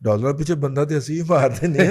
ਡਾਲਰਾਂ ਪਿੱਛੇ ਬੰਦਾ ਤੇ ਅਸੀਂ ਹੀ ਮਾਰ ਦਿੰਦੇ ਆ।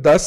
$10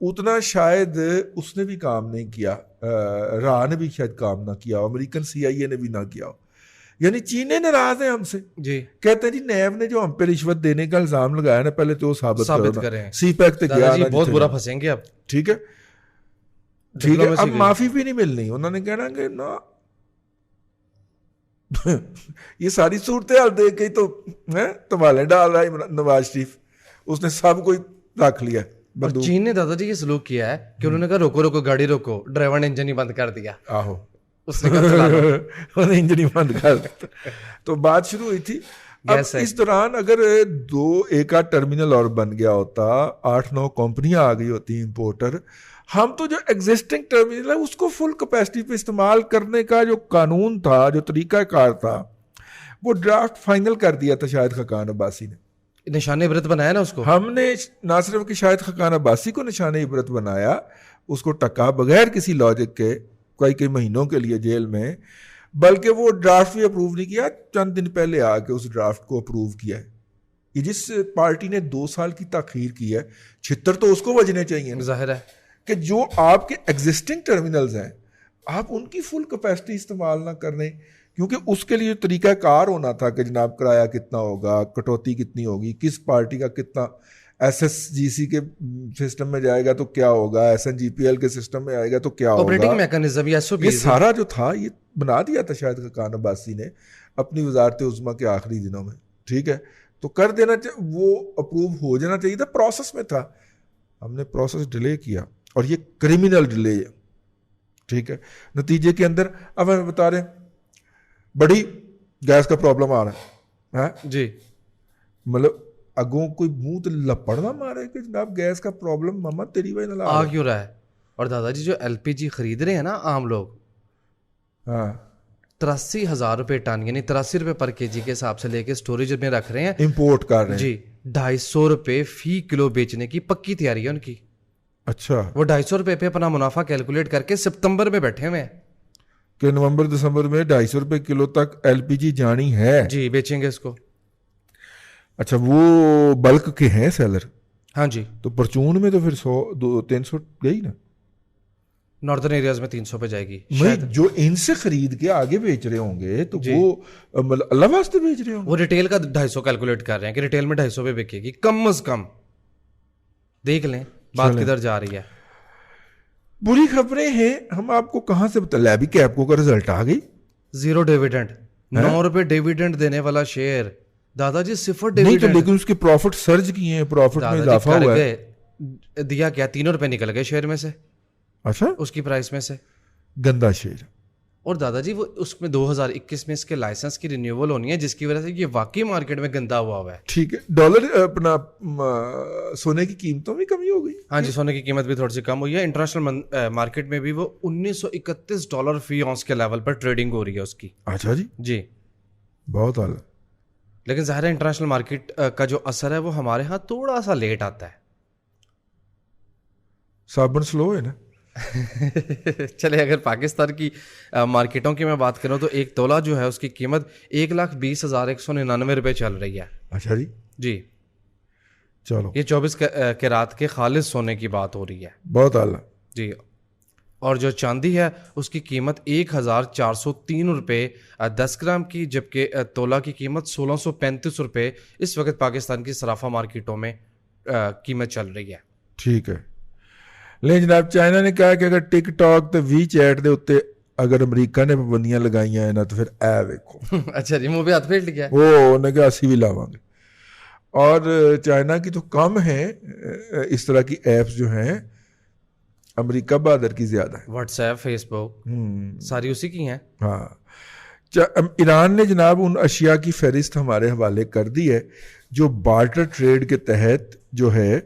اتنا شاید اس نے بھی کام نہیں کیا، راہ نے بھی شاید کام نہ کیا ہو، امریکن CIA نے بھی نہ کیا ہو. یعنی چینی ناراض ہیں ہم سے، جی کہتے ہیں جی نیب نے جو ہم پہ رشوت دینے کا الزام لگایا نا، پہلے تو وہ ثابت کریں. سی پیک تے گیا جی بہت برا پھنسیں گے اب. ٹھیک ہے ٹھیک ہے، اب معافی بھی نہیں ملنی، انہوں نے کہنا کہ نا یہ ساری صورتحال دیکھ کے تو تمالے ڈال رہا ہے نواز شریف، اس نے سب کو رکھ لیا. چین نے دادا جی یہ سلوک کیا ہے کہ انہوں نے کہا روکو روکو گاڑی روکو، ڈرائیور نے انجن ہی بند کر دیا. آہو اس نے کہا انجن ہی بند کر دیا. تو بات شروع ہوئی تھی. اب اس دوران اگر ایک آدھ ٹرمینل اور بن گیا ہوتا، 8-9 کمپنیاں آ گئی ہوتی امپورٹر، ہم تو جو ایگزسٹنگ ٹرمینل ہے اس کو فل کیپیسٹی پہ استعمال کرنے کا جو قانون تھا، جو طریقہ کار تھا، وہ ڈرافٹ فائنل کر دیا تھا شاہد خاقان عباسی نے. نشان عبرت بنایا نا اس کو. ہم نے نہ صرف کہ شاہد خاقان عباسی کو نشان عبرت بنایا، اس کو ٹکا بغیر کسی لاجک کے کئی مہینوں کے لیے جیل میں، بلکہ وہ ڈرافٹ بھی اپروو نہیں کیا، چند دن پہلے آ کے اس ڈرافٹ کو اپروو کیا ہے. یہ جس پارٹی نے 2 سال کی تاخیر کی ہے، 76 تو اس کو بجنے چاہیے. ظاہر ہے کہ جو آپ کے ایگزسٹنگ ٹرمینلز ہیں آپ ان کی فل کیپیسٹی استعمال نہ کرنے، کیونکہ اس کے لیے طریقہ کار ہونا تھا کہ جناب کرایہ کتنا ہوگا، کٹوتی کتنی ہوگی، کس پارٹی کا کتنا SSGC کے سسٹم میں جائے گا تو کیا ہوگا، SNGPL کے سسٹم میں آئے گا تو کیا ہوگا، آپریٹنگ میکانزم یہ سارا جو تھا یہ بنا دیا تھا شاہد خاقان عباسی نے اپنی وزارت عظمیٰ کے آخری دنوں میں. ٹھیک ہے، تو کر دینا وہ اپروو ہو جانا چاہیے تھا، پروسیس میں تھا. ہم نے پروسیس ڈیلے کیا اور یہ کریمنل ڈیلے ہے. ٹھیک ہے، نتیجے کے اندر اب ہمیں بتا رہے ہیں بڑی گیس کا پرابلم آ رہا ہے جی، مطلب اگوں کوئی منہ تو لپڑ نہ مارے کہ جناب گیس کا پرابلم ماما تیری وجہ نہ آ کیوں رہا ہے. اور دادا جی جو LPG خرید رہے ہیں نا عام لوگ، 83,000 روپے ٹن یعنی 83 روپے پر KG کے حساب سے لے کے اسٹوریج میں رکھ رہے ہیں، امپورٹ کر رہے ہیں. جی 250 روپے فی کلو بیچنے کی پکی تیاری ہے ان کی. اچھا، وہ 250 روپے پہ اپنا منافع کیلکولیٹ کر کے سپتمبر میں بیٹھے ہوئے ہیں کہ نومبر دسمبر میں 250 روپے کلو تک LPG جانی ہے. جی بیچیں گے اس کو. اچھا، وہ بلک کے ہیں سیلر. ہاں جی، تو پرچون میں تو پھر 100-300 گئی نا، ناردرن ایریاز میں 300 پہ جائے گی. جو ان سے خرید کے آگے بیچ رہے ہوں گے تو وہ اللہ واسطے بیچ رہے ہوں گے. وہ ریٹیل کا 250 کیلکولیٹ کر رہے ہیں کہ ریٹیل میں 250 پہ بکے گی کم از کم. دیکھ لیں بات کدھر جا رہی ہے. بری خبریں ہیں. ہم آپ کو کہاں سے بتا، لیبی کیپکو کا رزلٹ آ گئی، 0 ڈیویڈنڈ، 9 روپے ڈیویڈنڈ دینے والا شیئر. دادا جی 0 نہیں تو ڈیویڈنڈ، لیکن اس کے پروفٹ سرج کیے ہیں، پروفٹ میں اضافہ ہوا ہے. دیا کیا 3 روپے نکل گئے شیئر میں سے، اچھا اس کی پرائس میں سے. گندا شیئر. اور دادا جی وہ اس میں 2021 میں اس کے لائسنس کی رینیول ہونی ہے، جس کی وجہ سے یہ واقعی مارکیٹ میں گندا ہوا ہے. ٹھیک ہے، ڈالر اپنا سونے کی قیمتوں میں کمی ہو گئی. ہاں جی، سونے کی قیمت بھی تھوڑی سی کم ہوئی ہے. انٹرنیشنل مارکیٹ میں بھی وہ $1931 فی اونس کے لیول پر ٹریڈنگ ہو رہی ہے اس کی. اچھا جی، جی بہت اعلیٰ. لیکن ظاہر ہے انٹرنیشنل مارکیٹ کا جو اثر ہے وہ ہمارے ہاں تھوڑا سا لیٹ آتا ہے. صابن سلو ہے نا. چلے اگر پاکستان کی مارکیٹوں کی میں بات کروں تو ایک تولہ جو ہے اس کی قیمت 1,20,199 روپے چل رہی ہے. اچھا جی جی، چلو یہ 24 کیرات کے خالص سونے کی بات ہو رہی ہے. بہت اعلیٰ. جی، اور جو چاندی ہے اس کی قیمت 1,403 روپے 10 گرام کی، جبکہ تولہ کی قیمت 1,635 روپے اس وقت پاکستان کی صرافہ مارکیٹوں میں قیمت چل رہی ہے. ٹھیک ہے. لیکن جناب چائنا نے کہا کہ اگر ٹک ٹاک تے وی چیٹ دے اتنے اگر امریکہ نے پابندیاں لگائیاں ہیں نا تو پھر اے ویکھو. اچھا جی، منہ پہ ہاتھ پھیر لیا. وہ نے کہا اسی بھی لاواں گے. اور چائنا کی تو کم ہیں اس طرح کی ایپس جو ہیں، امریکہ بہادر کی زیادہ ہے. واٹس ایپ، فیس بک ساری اسی کی ہیں. ہاں، ایران نے جناب ان اشیاء کی فہرست ہمارے حوالے کر دی ہے جو بارٹر ٹریڈ کے تحت جو ہے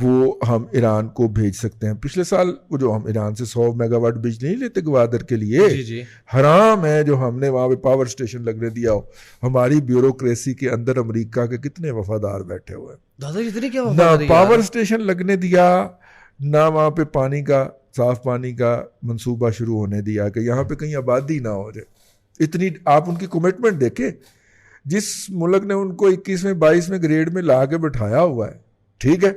وہ ہم ایران کو بھیج سکتے ہیں. پچھلے سال وہ جو ہم ایران سے 100 میگا واٹ بجلی نہیں لیتے گوادر کے لیے، جی جی، حرام ہے جو ہم نے وہاں پہ پاور اسٹیشن لگنے دیا ہو. ہماری بیوروکریسی کے اندر امریکہ کے کتنے وفادار بیٹھے ہوئے ہیں. دادا اتنی کیا نہ پاور اسٹیشن لگنے دیا، نہ وہاں پہ پانی کا، صاف پانی کا منصوبہ شروع ہونے دیا کہ یہاں پہ کہیں آبادی نہ ہو جائے. اتنی آپ ان کی کمٹمنٹ دیکھیں. جس ملک نے ان کو 21 میں 22 میں گریڈ میں لا کے بٹھایا ہوا ہے، ٹھیک ہے،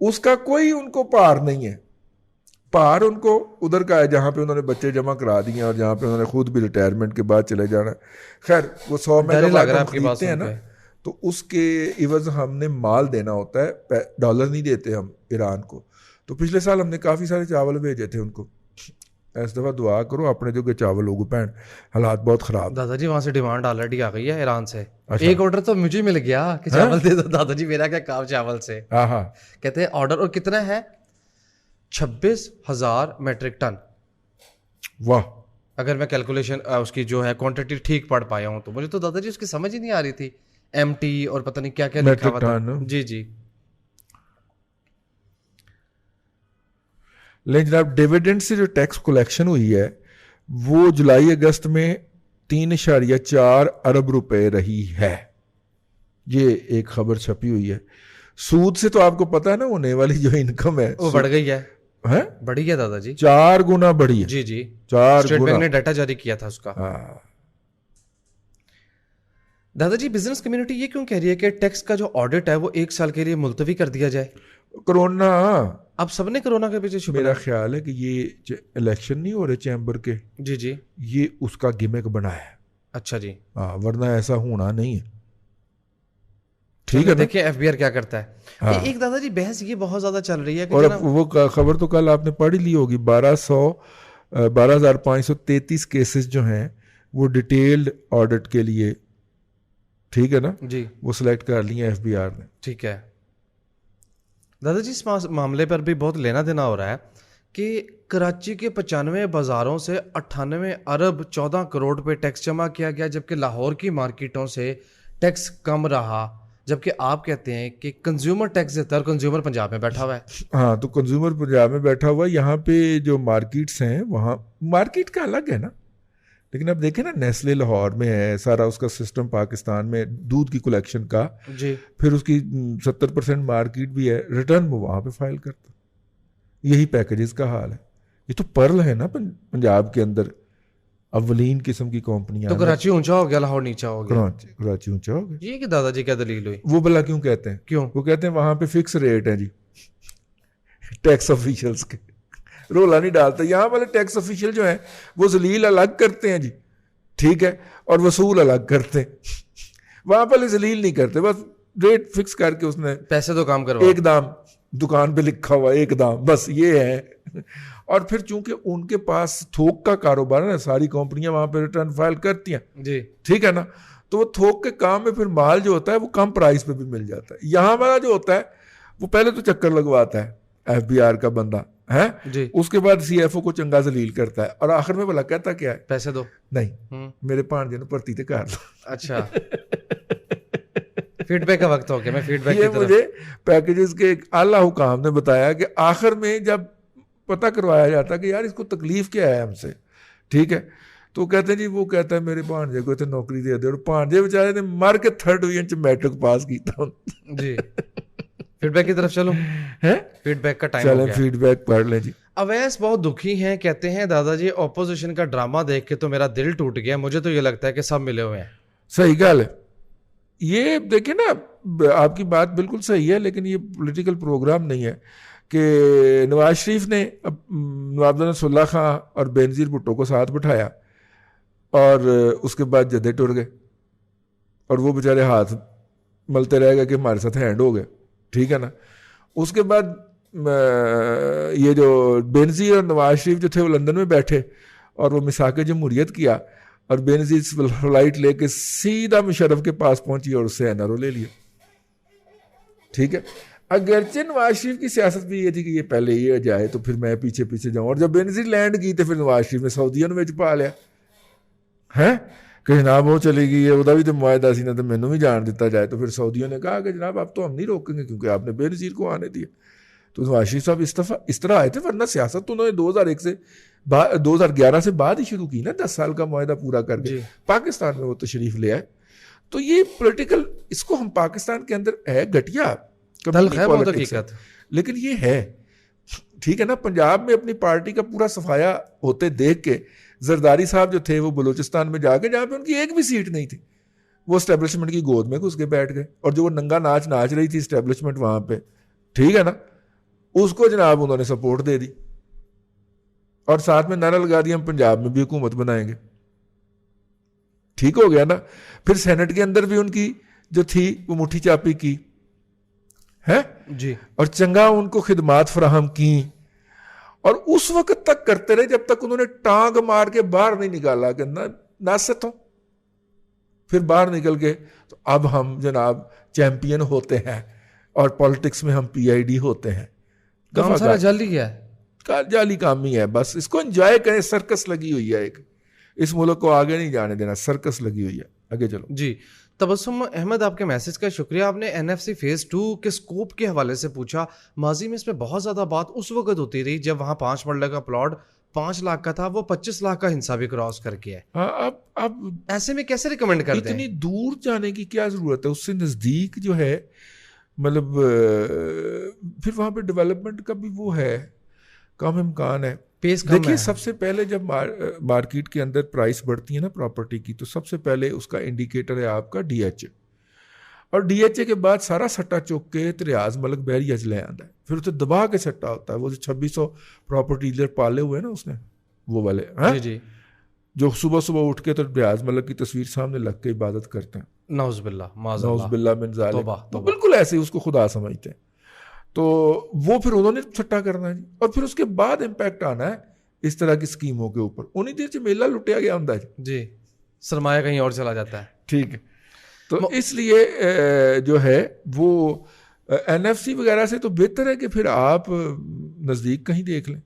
اس کا کوئی ان کو پار نہیں ہے. پار ان کو ادھر کا ہے جہاں پہ انہوں نے بچے جمع کرا دیے اور جہاں پہ انہوں نے خود بھی ریٹائرمنٹ کے بعد چلے جانا. خیر وہ 100 میگا واٹ ہم خریدتے ہیں نا, تو اس کے عوض ہم نے مال دینا ہوتا ہے, ڈالر نہیں دیتے ہم ایران کو. تو پچھلے سال ہم نے کافی سارے چاول بھیجے تھے ان کو. اس دفعہ دعا کرو اپنے جو کہ چاول ہوگا پہن, حالات بہت خراب. دادا جی وہاں سے ڈیمانڈ آلریڈی آ گئی ہے ایران سے. ایک آرڈر تو مجھے مل گیا کہ چاول دے دو. دادا جی میرا کیا کام چاول سے. ہاں کہتے ہیں آرڈر اور کتنا ہے 26,000 میٹرک ٹن. واہ, اگر میں کیلکولیشن اس کی جو ہے کوانٹٹی ٹھیک پڑھ پایا ہوں تو. مجھے تو دادا جی اس کی سمجھ ہی نہیں آ رہی تھی, ایم ٹی اور پتہ نہیں کیا کیا لکھا ہوا تھا. جی جی. لیکن جناب ڈیویڈنڈ سے جو ٹیکس کلیکشن ہوئی ہے وہ جولائی اگست میں 3.4 ارب روپے رہی ہے. یہ ایک خبر چھپی ہوئی ہے. سود سے تو آپ کو پتا ہے نا ہونے والی جو انکم ہے وہ بڑھ گئی ہے, بڑھی ہے دادا جی, 4 گنا بڑھی ہے. جی جی, 4 اسٹیٹ گنا بینک نے ڈیٹا جاری کیا تھا اس کا. دادا جی بزنس کمیونٹی یہ کیوں کہہ رہی ہے کہ ٹیکس کا جو آڈٹ ہے وہ 1 سال کے لیے ملتوی کر دیا جائے؟ کرونا, اب سب نے کرونا کے پیچھے چھپا. میرا خیال ہے کہ یہ الیکشن نہیں ہو رہے چیمبر کے, جی جی, یہ اس کا گیمک بنا ہے. اچھا جی, ہاں, ورنہ ایسا ہونا نہیں ہے. ٹھیک ہے, دیکھیں ایف بی آر کیا کرتا ہے. ایک دادا جی بحث یہ بہت زیادہ چل رہی ہے کہ اور وہ خبر تو کل آپ نے پڑھ لی ہوگی, 12,533 کیسز جو ہیں وہ ڈیٹیلڈ آڈٹ کے لیے, ٹھیک ہے نا جی, وہ سلیکٹ کر لی ہیں ایف بی آر نے. ٹھیک ہے دادا جی. اس معاملے پر بھی بہت لینا دینا ہو رہا ہے کہ کراچی کے 95 بازاروں سے 98 ارب 14 کروڑ پہ ٹیکس جمع کیا گیا, جبکہ لاہور کی مارکیٹوں سے ٹیکس کم رہا, جبکہ آپ کہتے ہیں کہ کنزیومر ٹیکس دیتا ہے اور کنزیومر پنجاب میں بیٹھا ہوا ہے. ہاں, تو کنزیومر پنجاب میں بیٹھا ہوا ہے. یہاں پہ جو مارکیٹس ہیں وہاں مارکیٹ کا الگ ہے نا, لیکن اب دیکھیں نا نیسلے لاہور میں ہے, سارا اس کا سسٹم پاکستان میں دودھ کی کلیکشن کا, جی, پھر اس کی 70% مارکیٹ بھی ہے, ریٹرن وہ وہاں پہ فائل کرتا. یہی پیکیجز کا حال ہے. یہ تو پرل ہے نا پنجاب کے اندر, اولین قسم کی کمپنیاں. تو کراچی اونچا ہو گیا, لاہور نیچا ہو گیا. کراچی اونچا ہو گیا. یہ کہ دادا جی کیا دلیل ہوئی؟ وہ بلا کیوں کہتے ہیں, کیوں وہ کہتے ہیں وہاں پہ فکس ریٹ ہے جی, ٹیکس آفیشلس کے رولا نہیں ڈالتا. یہاں والے ٹیکس آفیشل جو ہیں وہ ذلیل الگ کرتے ہیں جی, ٹھیک ہے, اور وصول الگ کرتے ہیں. وہاں پہلے ذلیل نہیں کرتے, بس ریٹ فکس کر کے اس نے پیسے تو کام کروا, ایک دام دکان پہ لکھا ہوا ایک دام, بس یہ ہے. اور پھر چونکہ ان کے پاس تھوک کا کاروبار ہے نا, ساری کمپنیاں وہاں پہ ریٹرن فائل کرتی ہیں, جی, ٹھیک ہے نا, تو وہ تھوک کے کام میں پھر مال جو ہوتا ہے وہ کم پرائز پہ بھی مل جاتا ہے. یہاں والا جو ہوتا ہے وہ پہلے تو چکر لگواتا ہے ایف بی آر کا بندہ ہے, جی, اس کے بعد سی ایف او کو چنگا ذلیل کرتا ہے, اور آخر میں بھلا کہتا کیا ہے, پیسے دو. نہیں, میرے پانچ نے پرتی تھے کر دو. اچھا, فیڈ بیک کا وقت ہو گیا, میں فیڈ بیک. یہ مجھے پیکیجز کے ایک اعلیٰ حکام نے بتایا کہ آخر میں جب پتہ کروایا جاتا کہ یار اس کو تکلیف کیا ہے ہم سے, ٹھیک ہے, تو کہتے ہیں جی, وہ کہتا ہے میرے بھانجے کو اتنے نوکری دے دے, اور بھانجے بیچارے نے مر کے 3rd ڈویژن چ میٹرک پاس کیتا. جی, فیڈ بیک کی طرف چلو, فیڈ بیک کا ٹائم ہو چلیں گیا. فیڈ بیک پڑھ لیں جی. اویس بہت دکھی ہیں, کہتے ہیں دادا جی اپوزیشن کا ڈرامہ دیکھ کے تو میرا دل ٹوٹ گیا, مجھے تو یہ لگتا ہے کہ سب ملے ہوئے ہیں. صحیح گل ہے. یہ دیکھیں نا, آپ کی بات بالکل صحیح ہے, لیکن یہ پولیٹیکل پروگرام نہیں ہے کہ نواز شریف نے نواب نصر اللہ خان اور بینظیر بھٹو کو ساتھ بٹھایا اور اس کے بعد جدے ٹر گئے, اور وہ بیچارے ہاتھ ملتے رہ گئے کہ ہمارے ساتھ ہینڈ ہو گئے, ٹھیک ہے نا. اس کے بعد یہ جو بینظیر اور نواز شریف جو تھے وہ لندن میں بیٹھے اور وہ میثاق جمہوریت کیا, اور بینظیر فلائٹ لے کے سیدھا مشرف کے پاس پہنچی اور اس سے این آر او لے لیا, ٹھیک ہے. اگرچہ نواز شریف کی سیاست بھی یہ تھی کہ یہ پہلے یہ جائے تو پھر میں پیچھے پیچھے جاؤں, اور جب بینظیر لینڈ کی تو پھر نواز شریف نے سعودیہ نے پا لیا ہے کہ جناب وہ چلی گئی ہے, وہ بھی تو معاہدہ سی نا, تو مینوں بھی جان دیتا جائے. تو پھر سعودیوں نے کہا کہ جناب اب تو ہم نہیں روکیں گے کیونکہ آپ نے بینظیر کو آنے دیا. تو نواز شریف صاحب اس طرح آئے تھے, ورنہ سیاست تو انہوں نے 2001 سے 2011 سے بعد ہی شروع کی نا, 10 سال کا معاہدہ پورا کر کے پاکستان میں وہ تشریف لے آئے. تو یہ پولیٹیکل, اس کو ہم پاکستان کے اندر ہے گھٹیا, لیکن یہ ہے, ٹھیک ہے نا. پنجاب میں اپنی پارٹی کا پورا صفایا ہوتے دیکھ کے زرداری صاحب جو تھے وہ بلوچستان میں جا کے, جہاں پہ ان کی ایک بھی سیٹ نہیں تھی, وہ اسٹیبلشمنٹ کی گود میں گھس کے بیٹھ گئے, اور جو وہ ننگا ناچ ناچ رہی تھی اسٹیبلشمنٹ وہاں پہ, ٹھیک ہے نا, اس کو جناب انہوں نے سپورٹ دے دی اور ساتھ میں نعرہ لگا دیا ہم پنجاب میں بھی حکومت بنائیں گے. ٹھیک ہو گیا نا. پھر سینٹ کے اندر بھی ان کی جو تھی وہ مٹھی چاپی کی ہے جی, اور چنگا ان کو خدمات فراہم کی اور اس وقت تک کرتے رہے جب تک انہوں نے ٹانگ مار کے باہر نہیں نکالا کہ ناست ہوں. پھر باہر نکل کے تو اب ہم جناب چیمپئن ہوتے ہیں اور پالیٹکس میں ہم PID ہوتے ہیں. کام سارا جعلی کیا ہے, جعلی کام ہی ہے, بس اس کو انجوائے کریں. سرکس لگی ہوئی ہے ایک, اس ملک کو آگے نہیں جانے دینا, سرکس لگی ہوئی ہے. آگے چلو جی. تبسم احمد, آپ کے میسج کا شکریہ. آپ نے NFC فیز 2 کے سکوپ کے حوالے سے پوچھا. ماضی میں اس میں بہت زیادہ بات اس وقت ہوتی رہی جب وہاں 5 مرلہ کا پلاٹ 5 لاکھ کا تھا, وہ 25 لاکھ کا ہنسا بھی کراس کر کے ہے. اب ایسے میں کیسے ریکمینڈ کرتے ہیں؟ اتنی دور جانے کی کیا ضرورت ہے, اس سے نزدیک جو ہے مطلب پھر وہاں پہ ڈیولپمنٹ کا بھی وہ ہے, کم امکان ہے. دیکھیے سب سے پہلے جب مارکیٹ کے اندر پرائس بڑھتی ہے نا پراپرٹی کی, تو سب سے پہلے اس کا انڈیکیٹر ہے آپ کا DHA, اور DHA کے بعد سارا سٹا چوک کے ریاض ملک بحری اجلے آتا ہے, پھر اسے دبا کے سٹا ہوتا ہے. وہ جو 2600 پراپرٹی ڈیلر پالے ہوئے نا اس نے, وہ والے جی جو صبح صبح اٹھ کے تو ریاض ملک کی تصویر سامنے لگ کے عبادت کرتے ہیں, نعوذ باللہ من ذالک, تو بالکل ایسے اس کو خدا سمجھتے ہیں. تو وہ پھر انہوں نے چھٹا کرنا ہے جی, اور پھر اس کے بعد امپیکٹ آنا ہے اس طرح کی اسکیموں کے اوپر. انہیں دیر سے میلہ لٹیا گیا ہوں جی, سرمایہ کہیں اور چلا جاتا ہے. ٹھیک ہے, تو اس لیے جو ہے وہ NFC وغیرہ سے تو بہتر ہے کہ پھر آپ نزدیک کہیں دیکھ لیں,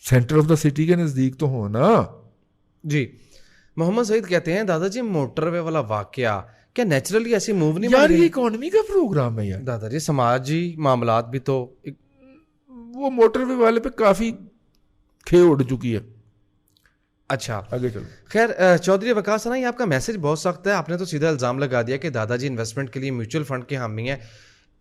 سینٹر آف دا سٹی کے نزدیک تو ہو نا. جی. محمد سعید کہتے ہیں دادا جی موٹر وے والا واقعہ کیا نیچرلی ایسی موو نہیں یار, یہ اکانومی کا پروگرام ہے یار دادا جی, سماجی معاملات بھی تو وہ موٹر وے والے پہ کافی کھے اڑ چکی ہے. اچھا آگے چلو. خیر, چودھری وقاص نا, یہ آپ کا میسج بہت سخت ہے. آپ نے تو سیدھا الزام لگا دیا کہ دادا جی انویسٹمنٹ کے لیے میوچل فنڈ کے حامی ہیں.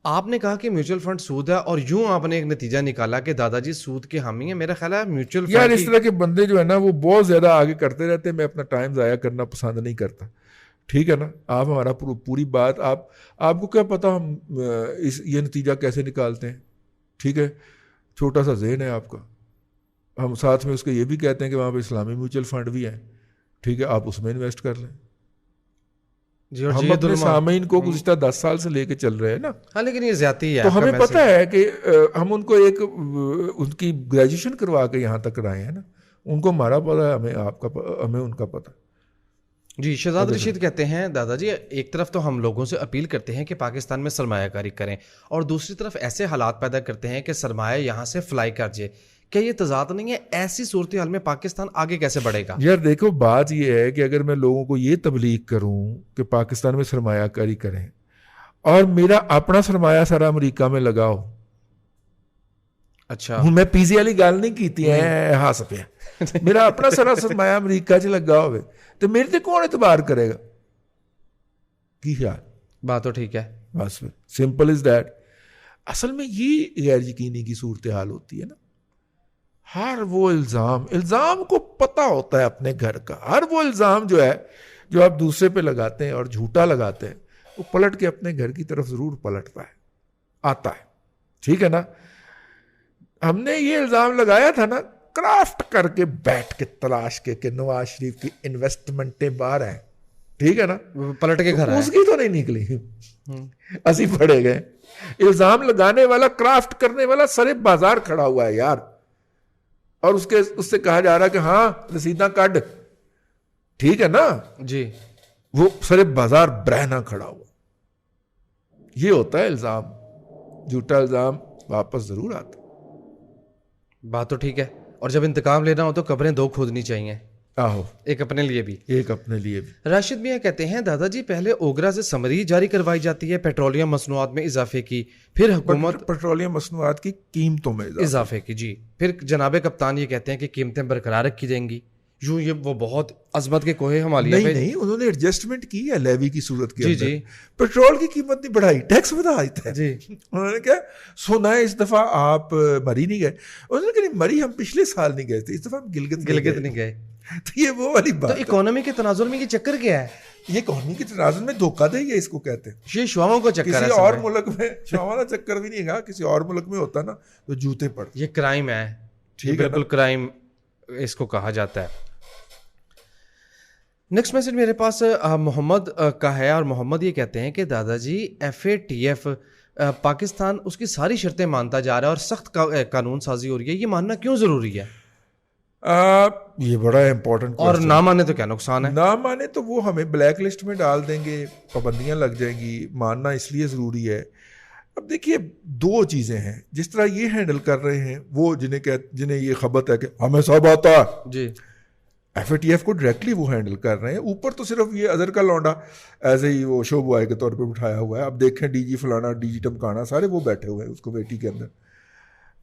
آپ نے کہا کہ میوچل فنڈ سود ہے, اور یوں آپ نے ایک نتیجہ نکالا کہ دادا جی سود کے حامی ہیں. میرا خیال ہے میوچل فنڈ, یار اس طرح کے بندے جو ہے نا وہ بہت زیادہ آگے کرتے رہتے ہیں. میں اپنا ٹائم ضائع کرنا پسند نہیں کرتا. ٹھیک ہے نا, آپ ہمارا پوری بات, آپ کو کیا پتا ہم یہ نتیجہ کیسے نکالتے ہیں. ٹھیک ہے, چھوٹا سا ذہن ہے آپ کا. ہم ساتھ میں اس کے یہ بھی کہتے ہیں کہ وہاں پہ اسلامی میوچل فنڈ بھی ہیں. ٹھیک ہے, آپ اس میں انویسٹ کر لیں. ہم اپنے سامعین کو گزشتہ 10 سال سے لے کے چل رہے ہیں نا. ہاں, لیکن یہ زیادتی ہے. تو ہمیں پتہ ہے کہ ہم ان کو ایک ان کی گریجویشن کروا کے یہاں تک لائے ہیں نا. ان کو ہمارا پتہ ہے, ہمیں ان کا پتہ. جی. شہزاد رشید کہتے ہیں دادا جی ایک طرف تو ہم لوگوں سے اپیل کرتے ہیں کہ پاکستان میں سرمایہ کاری کریں, اور دوسری طرف ایسے حالات پیدا کرتے ہیں کہ سرمایہ یہاں سے فلائی کر جائے. کیا یہ تضاد نہیں ہے؟ ایسی صورتحال میں پاکستان آگے کیسے بڑھے گا؟ یار دیکھو, بات یہ ہے کہ اگر میں لوگوں کو یہ تبلیغ کروں کہ پاکستان میں سرمایہ کاری کریں, اور میرا اپنا سرمایہ سارا امریکہ میں لگاؤ. اچھا, میں پیزے والی گل نہیں کیتی ہے, ہاس پیا. میرا اپنا سارا سرمایہ امریکہ چ لگا ہوئے تو میرے تے کون اعتبار کرے گا؟ کی خیال؟ بات تو ٹھیک ہے, بس سمپل از دیٹ. اصل میں یہ غیر یقینی کی صورتحال ہوتی ہے نا. ہر وہ الزام کو پتہ ہوتا ہے اپنے گھر کا. ہر وہ الزام جو ہے جو آپ دوسرے پہ لگاتے ہیں اور جھوٹا لگاتے ہیں, وہ پلٹ کے اپنے گھر کی طرف ضرور پلٹتا ہے, آتا ہے. ٹھیک ہے نا. ہم نے یہ الزام لگایا تھا نا کرافٹ کر کے بیٹھ کے تلاش کے کہ نواز شریف کی انویسٹمنٹیں باہر ہیں. ٹھیک ہے نا, پلٹ کے گھر اس کی تو نہیں نکلی, اسی پڑے گئے. الزام لگانے والا, کرافٹ کرنے والا سرے بازار کھڑا ہوا ہے یار, اور اس سے کہا جا رہا کہ ہاں رسیداں کڈ. ٹھیک ہے نا جی, وہ سرے بازار برہنا کھڑا ہوا. یہ ہوتا ہے الزام. جھوٹا الزام واپس ضرور آتا. بات تو ٹھیک ہے. اور جب انتقام لینا ہو تو قبریں 2 کھودنی چاہیے. آہو, ایک اپنے لیے بھی, ایک اپنے لیے بھی. راشد میاں کہتے ہیں دادا جی پہلے اوگرا سے سمری جاری کروائی جاتی ہے پیٹرولیم مصنوعات میں اضافے کی, پھر حکومت پیٹرولیم مصنوعات کی قیمتوں میں اضافے کی. جی, پھر جناب کپتان یہ کہتے ہیں کہ قیمتیں برقرار رکھی جائیں گی. یوں یہ وہ بہت عظمت کے کوہ ہمالیہ پہ نہیں, انہوں نے ایڈجسٹمنٹ کی ہے لیوی کی صورت کے اندر. جی, پیٹرول کی قیمت نہیں بڑھائی, ٹیکس بڑھا دیتا ہے. جی, انہوں نے کیا سنا ہے اس دفعہ آپ مری نہیں گئے. انہوں نے کہا مری ہم پچھلے سال نہیں گئے تھے, اس دفعہ ہم گلگت نہیں گئے. تو یہ وہ والی بات. تو اکانومی کے تناظر میں یہ چکر کیا ہے؟ یہ اکانومی کے تناظر میں دھوکہ دہی ہے، اس کو کہتے ہیں. یہ شعاؤں کو چکر ہے. کسی اور ملک میں شعاوانا چکر بھی نہیں گا، کسی اور ملک میں ہوتا نا تو جوتے پڑتے. یہ کرائم ہے، ٹھیک ہے، بالکل کرائم اس کو کہا جاتا ہے. نیکسٹ میسج میرے پاس محمد کا ہے، اور محمد یہ کہتے ہیں کہ دادا جی FATF پاکستان اس کی ساری شرطیں مانتا جا رہا ہے اور سخت قانون سازی ہو رہی ہے، یہ ماننا کیوں ضروری ہے؟ یہ بڑا امپورٹنٹ، اور نہ مانے تو کیا نقصان ہے؟ نہ مانے تو وہ ہمیں بلیک لسٹ میں ڈال دیں گے، پابندیاں لگ جائیں گی. ماننا اس لیے ضروری ہے. اب دیکھیے دو چیزیں ہیں، جس طرح یہ ہینڈل کر رہے ہیں وہ جنہیں یہ خبر ہے کہ ہمیں سب آتا ہے، جی FATF کو ڈائریکٹلی وہ ہینڈل کر رہے ہیں. اوپر تو صرف یہ اظہر کا لونڈا ایسے ہی وہ شو بوائے کے طور پہ بٹھایا ہوا ہے. اب دیکھیں DG فلانا، DG ٹمکانا، سارے وہ بیٹھے ہوئے ہیں اس کمیٹی کے اندر.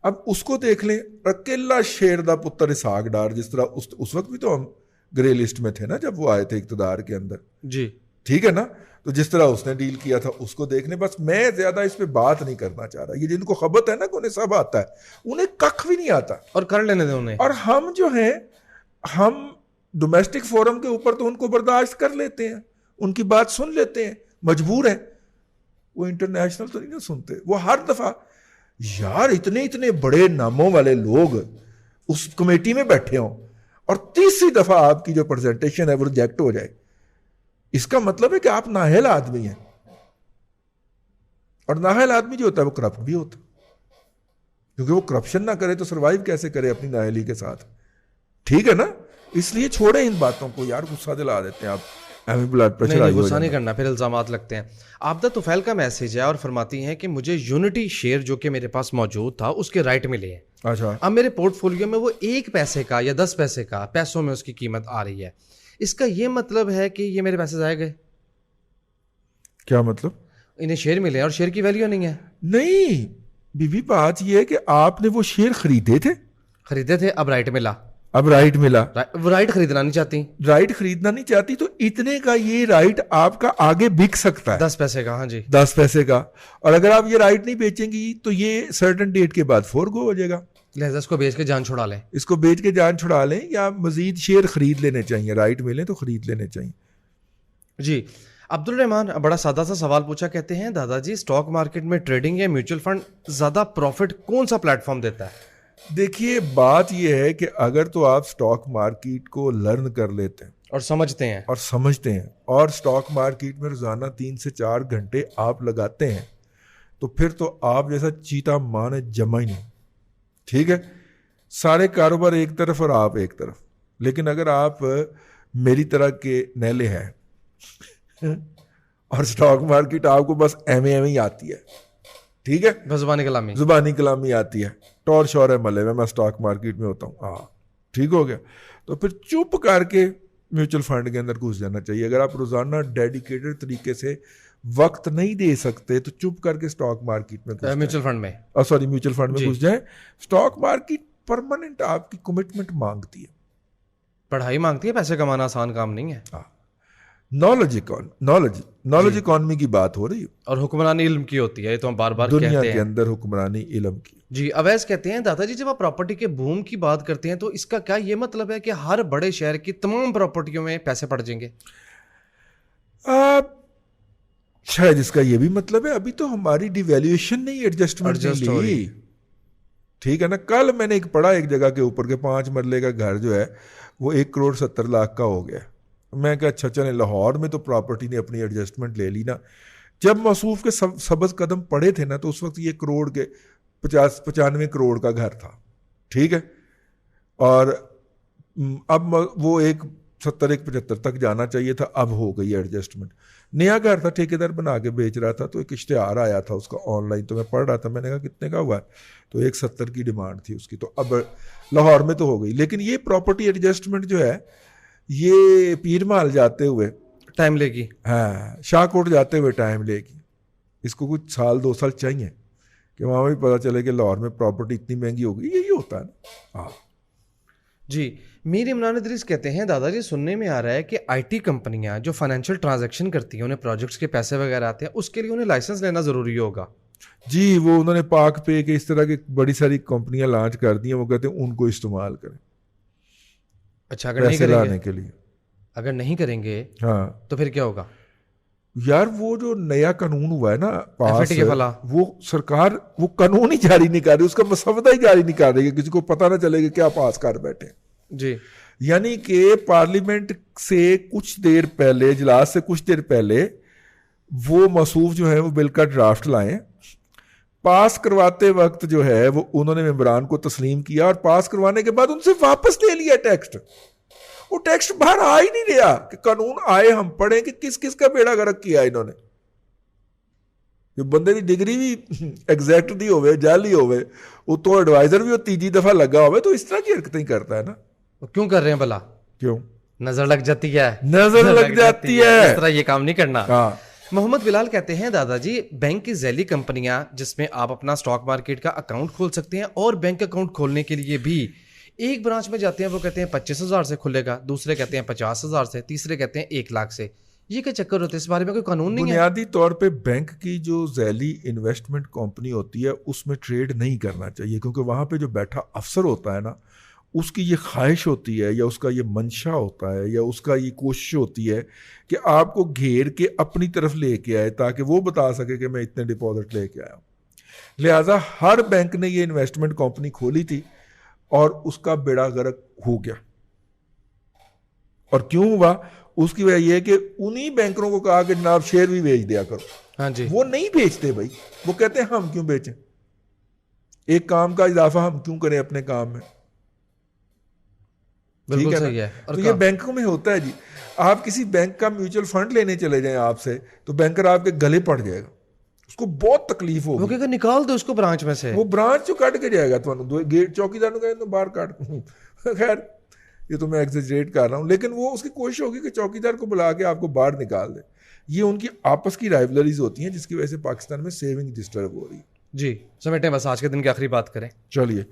اب اس کو دیکھ لیں، اکیلا شیر دا پتر اسحاق ڈار، جس طرح اس وقت بھی تو ہم گرے لسٹ میں تھے نا جب وہ آئے تھے اقتدار کے اندر. جی ٹھیک ہے نا، تو جس طرح اس نے ڈیل کیا تھا اس کو دیکھ لیں. بس میں زیادہ اس پہ بات نہیں کرنا چاہ رہا. یہ جن کو خبر ہے نا کہ انہیں سب آتا ہے، انہیں ککھ بھی نہیں آتا، اور کر لینے دیں انہیں. اور ہم جو ہیں، ہم ڈومیسٹک فورم کے اوپر تو ان کو برداشت کر لیتے ہیں، ان کی بات سن لیتے ہیں، مجبور ہیں. وہ انٹرنیشنل تو نہیں نا سنتے. وہ ہر دفعہ یار اتنے بڑے ناموں والے لوگ اس کمیٹی میں بیٹھے ہوں اور تیسری دفعہ آپ کی جو پریزنٹیشن ہے وہ ریجیکٹ ہو جائے، اس کا مطلب ہے کہ آپ نااہل آدمی ہیں. اور نااہل آدمی جو ہوتا ہے وہ کرپٹ بھی ہوتا ہے، کیونکہ وہ کرپشن نہ کرے تو سروائیو کیسے کرے اپنی نااہلی کے ساتھ. ٹھیک ہے نا، اس لیے چھوڑیں ان باتوں کو. یار غصہ دلا دیتے ہیں آپ، ایویں بلڈ پریشر نہیں، غصہ نہیں کرنا، پھر الزامات لگتے ہیں. عابدہ طفیل کا میسج ہے اور فرماتی ہیں کہ مجھے یونٹی شیئر جو کہ میرے پاس موجود تھا اس کے رائٹ ملے ہیں. اچھا، اب میرے پورٹ فولیو میں وہ 1 پیسے کا یا 10 پیسے کا پیسوں میں اس کی قیمت آ رہی ہے. اس کا یہ مطلب ہے کہ یہ میرے پیسے ضائع گئے؟ کیا مطلب؟ انہیں شیئر ملے اور شیئر کی ویلیو نہیں ہے؟ نہیں بی بات یہ ہے کہ آپ نے وہ شیئر خریدے تھے، خریدے تھے، اب رائٹ ملا. اب رائٹ ملا. وہ رائٹ خریدنا نہیں چاہتی، رائٹ خریدنا نہیں چاہتی، تو اتنے کا یہ رائٹ آپ کا آگے بک سکتا ہے، 10 پیسے کا. ہاں جی، 10 پیسے کا. اور اگر آپ یہ رائٹ نہیں بیچیں گی تو یہ سرٹن ڈیٹ کے بعد فور گو ہو جائے گا. لہذا اس کو بیچ کے جان چھڑا لیں. اس کو بیچ کے جان چھڑا لیں، یا مزید شیئر خرید لینے چاہیے. رائٹ ملیں تو خرید لینے چاہیے. جی عبد الرحمان بڑا سادہ سا سوال پوچھا، کہتے ہیں دادا جی اسٹاک مارکیٹ میں ٹریڈنگ یا میوچل فنڈ زیادہ پروفٹ کون سا پلیٹ فارم دیتا ہے؟ دیکھیے بات یہ ہے کہ اگر تو آپ اسٹاک مارکیٹ کو لرن کر لیتے ہیں اور سمجھتے ہیں اور اسٹاک مارکیٹ میں روزانہ 3 سے 4 گھنٹے آپ لگاتے ہیں، تو پھر تو آپ جیسا چیتا ماں نے جمع ہی نہیں. ٹھیک ہے، سارے کاروبار ایک طرف اور آپ ایک طرف. لیکن اگر آپ میری طرح کے نیلے ہیں اور اسٹاک مارکیٹ آپ کو بس ایویں ہی آتی ہے، ٹھیک ہے، زبانی کلامی آتی ہے، ٹور شور ہے ملے میں اسٹاک مارکیٹ میں ہوتا ہوں، ہاں ٹھیک ہو گیا، تو پھر چپ کر کے میوچل فنڈ کے اندر گھس جانا چاہیے. اگر آپ روزانہ ڈیڈیکیٹڈ طریقے سے وقت نہیں دے سکتے تو چپ کر کے اسٹاک مارکیٹ میں میوچل فنڈ میں میوچل فنڈ میں گھس جائیں. اسٹاک مارکیٹ پرماننٹ آپ کی کمٹمنٹ مانگتی ہے، پڑھائی مانگتی ہے، پیسے کمانا آسان کام نہیں ہے. نالج اکانومی کی بات ہو رہی ہے، اور حکمرانی علم کی ہوتی ہے، یہ تو ہم بار بار دنیا کہتے ہیں کے اندر حکمرانی علم کی. جی اویس کہتے ہیں دادا جی جب آپ پراپرٹی کے بوم کی بات کرتے ہیں تو اس کا کیا یہ مطلب ہے کہ ہر بڑے شہر کی تمام پراپرٹیوں میں پیسے پڑ جائیں گے؟ شاید اس کا یہ بھی مطلب ہے. ابھی تو ہماری ڈیویلیویشن نہیں ایڈجسٹمنٹ لی. ٹھیک ہے نا، کل میں نے ایک پڑھا ایک جگہ کے اوپر کے 5 مرلے کا گھر جو ہے وہ 1,70,00,000 کا ہو گیا. میں کہا اچھا چلیں، لاہور میں تو پراپرٹی نے اپنی ایڈجسٹمنٹ لے لی نا. جب موصوف کے سبز قدم پڑے تھے نا تو اس وقت یہ کروڑ کے 95 کروڑ کا گھر تھا. ٹھیک ہے، اور اب وہ 1,70-1,75 تک جانا چاہیے تھا، اب ہو گئی ایڈجسٹمنٹ. نیا گھر تھا، ٹھیکیدار بنا کے بیچ رہا تھا، تو ایک اشتہار آیا تھا اس کا آن لائن، تو میں پڑھ رہا تھا. میں نے کہا کتنے کا ہوا ہے؟ تو 1,70 کی ڈیمانڈ تھی اس کی. تو اب لاہور میں تو ہو گئی. لیکن یہ پراپرٹی ایڈجسٹمنٹ جو ہے یہ پیر محل جاتے ہوئے ٹائم لے گی، ہاں شاہ کوٹ جاتے ہوئے ٹائم لے گی. اس کو کچھ 2 سال چاہیے کہ وہاں بھی پتہ چلے کہ لاہور میں پراپرٹی اتنی مہنگی ہو گئی. یہی ہوتا ہے نا. ہاں جی میر عمران ادریس کہتے ہیں دادا جی سننے میں آ رہا ہے کہ IT کمپنیاں جو فائنینشیل ٹرانزیکشن کرتی ہیں، انہیں پروجیکٹس کے پیسے وغیرہ آتے ہیں، اس کے لیے انہیں لائسنس لینا ضروری ہوگا. جی وہ انہوں نے پاک پے کے اس طرح کی بڑی ساری کمپنیاں لانچ کر دی ہیں، وہ کہتے ہیں ان کو استعمال کریں اچھا اگر نہیں کریں گے کے لیے. اگر نہیں کریں گے ہاں تو پھر کیا ہوگا؟ یار وہ جو نیا قانون ہوا ہے نا پاس، FAT کے فلاح، وہ سرکار وہ قانون ہی جاری نہیں کر رہی، اس کا مسودہ ہی جاری نہیں کر رہی کہ کسی کو پتہ نہ چلے کہ کیا پاس کر بیٹھے. جی یعنی کہ پارلیمنٹ سے کچھ دیر پہلے، اجلاس سے کچھ دیر پہلے وہ موصوف جو ہے وہ بل کا ڈرافٹ لائیں، پاس کرواتے وقت جو ہے وہ انہوں نے ممبران کو تسلیم کیا، اور پاس کروانے کے بعد ان سے واپس لے لیا ٹیکسٹ. وہ ٹیکسٹ باہر آ ہی نہیں رہا کہ قانون آئے ہم پڑھیں کہ کس کس کا بیڑا غرق کیا انہوں نے. جو بندے کی ڈگری بھی ایگزیکٹ دی ہوئے، جعلی ہوئے، وہ تو ایڈوائزر بھی وہ تیجی دفعہ لگا ہوئے، تو اس طرح کی حرکتیں کرتا ہے نا. کیوں کر رہے ہیں بھلا؟ کیوں؟ نظر لگ جاتی ہے، نظر لگ جاتی ہے. اس طرح یہ کام نہیں کرنا. ہاں. محمد بلال کہتے ہیں دادا جی بینک کی ذیلی کمپنیاں جس میں آپ اپنا اسٹاک مارکیٹ کا اکاؤنٹ کھول سکتے ہیں، اور بینک اکاؤنٹ کھولنے کے لیے بھی ایک برانچ میں جاتے ہیں، وہ کہتے ہیں 25,000 سے کھلے گا، دوسرے کہتے ہیں 50,000 سے، تیسرے کہتے ہیں 1,00,000 سے. یہ کیا چکر ہوتے ہیں؟ اس بارے میں کوئی قانون نہیں ہے؟ بنیادی طور پہ بینک کی جو ذیلی انویسٹمنٹ کمپنی ہوتی ہے اس میں ٹریڈ نہیں کرنا چاہیے، کیونکہ وہاں پہ جو بیٹھا افسر ہوتا ہے نا، اس کی یہ خواہش ہوتی ہے یا اس کا یہ منشا ہوتا ہے یا اس کا یہ کوشش ہوتی ہے کہ آپ کو گھیر کے اپنی طرف لے کے آئے تاکہ وہ بتا سکے کہ میں اتنے ڈپازٹ لے کے آیا ہوں. لہٰذا ہر بینک نے یہ انویسٹمنٹ کمپنی کھولی تھی اور اس کا بیڑا غرق ہو گیا. اور کیوں ہوا؟ اس کی وجہ یہ ہے کہ انہی بینکروں کو کہا کہ جناب شیئر بھی بیچ دیا کرو. ہاں جی. وہ نہیں بیچتے بھائی، وہ کہتے ہیں ہم کیوں بیچیں، ایک کام کا اضافہ ہم کیوں کریں اپنے کام میں. بالکل صحیح ہے. تو یہ بینکوں میں ہوتا ہے جی. آپ کسی بینک کا میوچل فنڈ لینے چلے جائیں آپ سے، تو بینکر آپ کے گلے پڑ جائے گا، اس کو بہت تکلیف ہوگی. وہ کہے گا نکال دو اس کو برانچ میں سے، وہ برانچ جو کٹ کے جائے گا تو گیٹ چوکیدار نے کہا تو باہر کاٹ. خیر یہ تو میں ایگزیجریٹ کر رہا ہوں، لیکن وہ اس کی کوشش ہوگی کہ چوکیدار کو بلا کے آپ کو باہر نکال دے. یہ ان کی آپس کی رائیولریز ہوتی ہیں جس کی وجہ سے پاکستان میں سیونگ ڈسٹرب ہو رہی ہے. جی سمیٹیں، بس آج کے دن کی آخری بات کریں. چلیے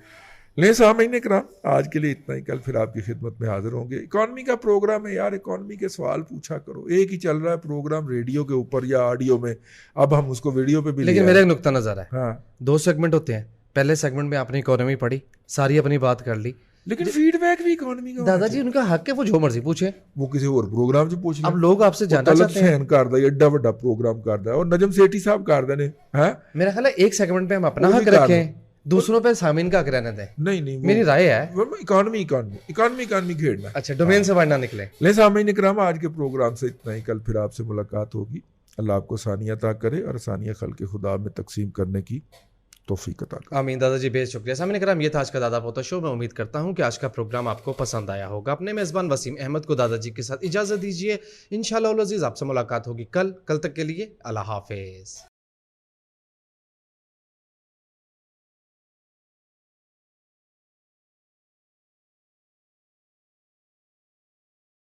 لیں سامعین کرام، آج کے لیے اتنا ہی. کل پھر آپ کی خدمت میں حاضر ہوں گے. اکانومی کا پروگرام ہے یار، اکانومی کے سوال پوچھا کرو. ایک ہی چل رہا ہے پروگرام ریڈیو کے اوپر یا آڈیو میں، اب ہم اس کو ویڈیو پہ بھی. لیکن میرا ایک نقطہ نظر ہے، ہاں 2 سیگمنٹ ہوتے ہیں. پہلے سیگمنٹ میں آپ نے اکانومی پڑھی، ساری اپنی بات کر لی، لیکن فیڈ بیک بھی اکانومی کا. دادا جی ان کا حق ہے، وہ جو مرضی پوچھیں، وہ کسی اور پروگرام سے پوچھ لیں. اب لوگ آپ سے جاننا چاہتے ہیں. کردا ایڈا بڑا پروگرام کردا ہے، اور نجم سیٹھی صاحب کردا نے. ہاں میرا خیال ہے ایک سیگمنٹ پہ ہم اپنا حق رکھیں، دوسروں پہ سامعین کا حق رہنے دیں. نہیں میری رائے ہے اکانومی کھیڑنا. اچھا ڈومین سے باہر نہ نکلے. لے سامعین اکرام، آج کے پروگرام سے اتنا ہی. کل پھر آپ سے ملاقات ہوگی. اللہ آپ کو ثانیہ عطا کرے اور ثانیہ خلق خدا میں تقسیم کرنے کی توفیق عطا کرے. آمین. دادا جی بے شکریہ. سامعین کرام، یہ تھا آج کا دادا پوتا شو. میں امید کرتا ہوں کہ آج کا پروگرام آپ کو پسند آیا ہوگا. اپنے میزبان وسیم احمد کو دادا جی کے ساتھ اجازت دیجیے. انشاءاللہ العزیز آپ سے ملاقات ہوگی کل تک کے لیے اللہ حافظ.